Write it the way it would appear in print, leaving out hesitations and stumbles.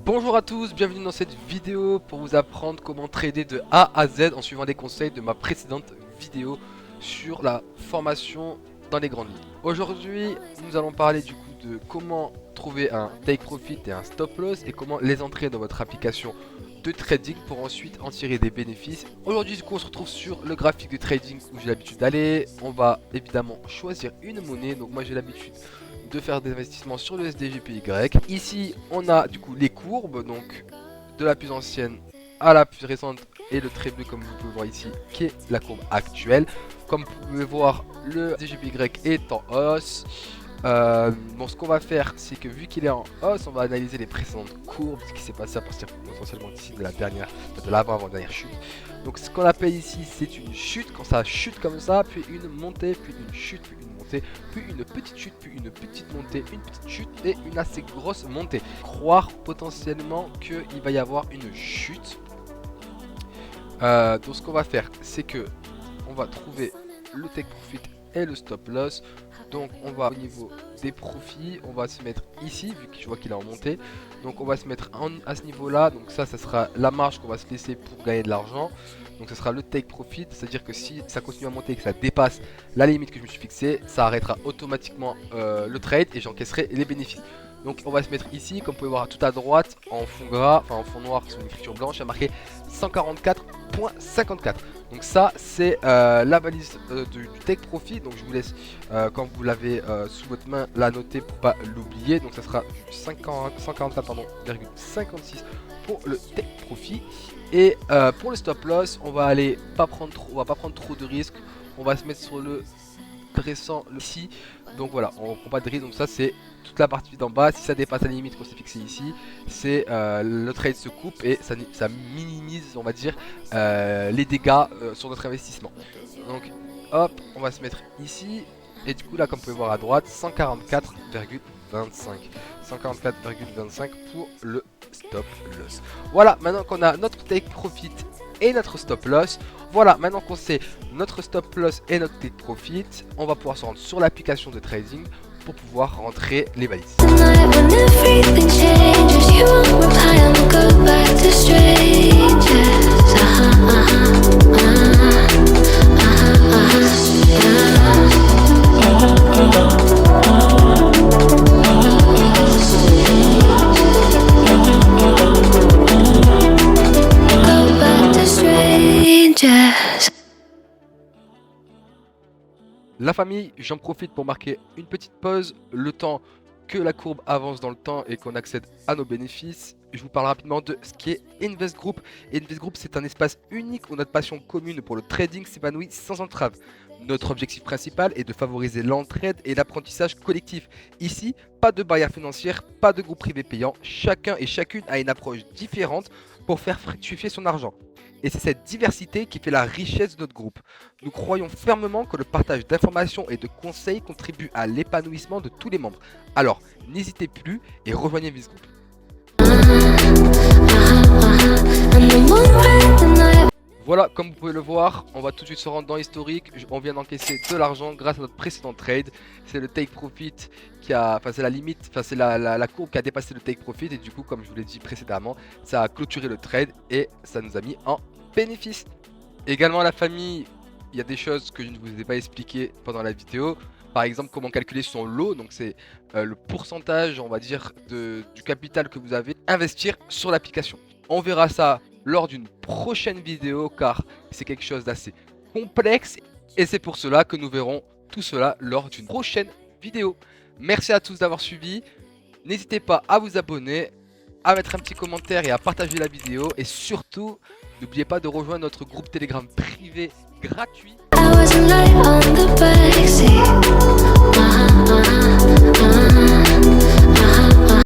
Bonjour à tous, bienvenue dans cette vidéo pour vous apprendre comment trader de A à Z en suivant les conseils de ma précédente vidéo sur la formation dans les grandes lignes. Aujourd'hui, nous allons parler du coup de comment trouver un take profit et un stop loss et comment les entrer dans votre application de trading pour ensuite en tirer des bénéfices. Aujourd'hui du coup on se retrouve sur le graphique de trading où j'ai l'habitude d'aller. On va évidemment choisir une monnaie, donc moi j'ai l'habitude de faire des investissements sur le SDGPY. Ici on a du coup les courbes, donc de la plus ancienne à la plus récente, et le trait bleu comme vous pouvez voir ici qui est la courbe actuelle. Comme vous pouvez voir, le SDGPY est en hausse. Bon, ce qu'on va faire, c'est que vu qu'il est en hausse, on va analyser les précédentes courbes, ce qui s'est passé à partir potentiellement ici de la dernière, de l'avant-dernière chute. Donc ce qu'on appelle ici, c'est une chute. Quand ça chute comme ça, puis une montée, puis une chute, puis une montée, puis une petite chute, puis une petite montée, une petite chute et une assez grosse montée. Croire potentiellement qu'il va y avoir une chute. Donc ce qu'on va faire, c'est que on va trouver le take profit et le stop loss. Donc on va au niveau des profits, on va se mettre ici vu que je vois qu'il est en montée. Donc on va se mettre à ce niveau là. Donc ça sera la marge qu'on va se laisser pour gagner de l'argent. Donc ce sera le take profit, c'est à dire que si ça continue à monter et que ça dépasse la limite que je me suis fixée, ça arrêtera automatiquement le trade et j'encaisserai les bénéfices. Donc on va se mettre ici, comme vous pouvez voir tout à droite en fond gras, enfin en fond noir sur une écriture blanche, il y a marqué 144.54. Donc ça c'est la valise du take profit. Donc je vous laisse quand vous l'avez sous votre main la noter pour pas l'oublier. Donc ça sera 144,56 pour le take profit. Et pour le stop loss, on va pas prendre trop de risques. On va se mettre sur le dressant ici. Donc voilà, on prend pas de risque. Donc ça c'est toute la partie d'en bas. Si ça dépasse la limite qu'on s'est fixé ici, c'est le trade se coupe et ça minimise, on va dire, les dégâts sur notre investissement. Donc hop, on va se mettre ici. Et du coup là, comme vous pouvez voir à droite, 144,25 pour le stop loss. Voilà, maintenant qu'on a notre take profit et notre stop loss, voilà, maintenant qu'on sait notre stop loss et notre take profit, on va pouvoir se rendre sur l'application de trading pour pouvoir rentrer les valises. La famille, j'en profite pour marquer une petite pause, le temps que la courbe avance dans le temps et qu'on accède à nos bénéfices. Je vous parle rapidement de ce qui est Invest Group. Invest Group, c'est un espace unique où notre passion commune pour le trading s'épanouit sans entrave. Notre objectif principal est de favoriser l'entraide et l'apprentissage collectif. Ici, pas de barrière financière, pas de groupe privé payant. Chacun et chacune a une approche différente pour faire fructifier son argent. Et c'est cette diversité qui fait la richesse de notre groupe. Nous croyons fermement que le partage d'informations et de conseils contribue à l'épanouissement de tous les membres. Alors, n'hésitez plus et rejoignez Invest Group. Voilà, comme vous pouvez le voir, on va tout de suite se rendre dans l'historique. On vient d'encaisser de l'argent grâce à notre précédent trade. C'est le take profit qui a, enfin c'est la limite, enfin c'est la courbe qui a dépassé le take profit. Et du coup, comme je vous l'ai dit précédemment, ça a clôturé le trade et ça nous a mis en bénéfice. Également la famille, il y a des choses que je ne vous ai pas expliquées pendant la vidéo. Par exemple, comment calculer son lot, donc c'est le pourcentage, on va dire, du capital que vous avez investir sur l'application. On verra ça lors d'une prochaine vidéo car c'est quelque chose d'assez complexe et c'est pour cela que nous verrons tout cela lors d'une prochaine vidéo. Merci à tous d'avoir suivi. N'hésitez pas à vous abonner, à mettre un petit commentaire et à partager la vidéo et surtout n'oubliez pas de rejoindre notre groupe Telegram privé gratuit.